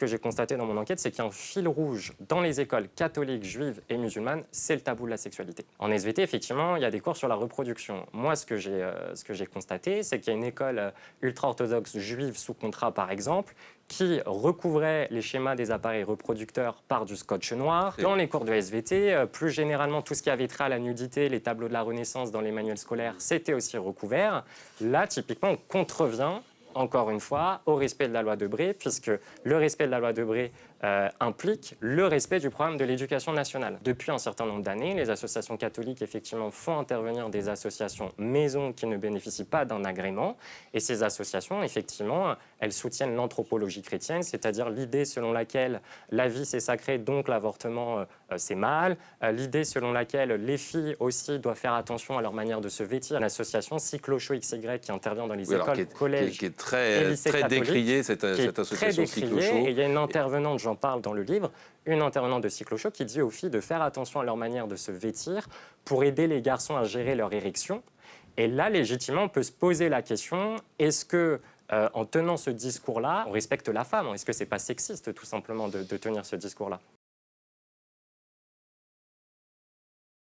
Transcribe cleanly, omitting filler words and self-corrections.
que j'ai constaté dans mon enquête, c'est qu'il y a un fil rouge dans les écoles catholiques, juives et musulmanes, c'est le tabou de la sexualité. En SVT, effectivement, il y a des cours sur la reproduction. Moi, ce que j'ai constaté, c'est qu'il y a une école ultra-orthodoxe juive sous contrat, par exemple, qui recouvrait les schémas des appareils reproducteurs par du scotch noir. Dans les cours de SVT, plus généralement, tout ce qui avait trait à la nudité, les tableaux de la Renaissance dans les manuels scolaires, c'était aussi recouvert. Là, typiquement, on contrevient, encore une fois, au respect de la loi Debré, puisque le respect de la loi Debré implique le respect du programme de l'éducation nationale. Depuis un certain nombre d'années, les associations catholiques, effectivement, font intervenir des associations maisons qui ne bénéficient pas d'un agrément. Et ces associations, effectivement, elles soutiennent l'anthropologie chrétienne, c'est-à-dire l'idée selon laquelle la vie, c'est sacré, donc l'avortement, c'est mal. L'idée selon laquelle les filles aussi doivent faire attention à leur manière de se vêtir. L'association Cyclocho XY qui intervient dans les écoles, collèges qui est très décriée, cette association Cyclocho. Et il y a une intervenante, j'en parle dans le livre, une intervenante de Cyclocho qui dit aux filles de faire attention à leur manière de se vêtir pour aider les garçons à gérer leur érection. Et là, légitimement, on peut se poser la question, est-ce que, en tenant ce discours-là, on respecte la femme? Est-ce que c'est pas sexiste, tout simplement, de tenir ce discours-là?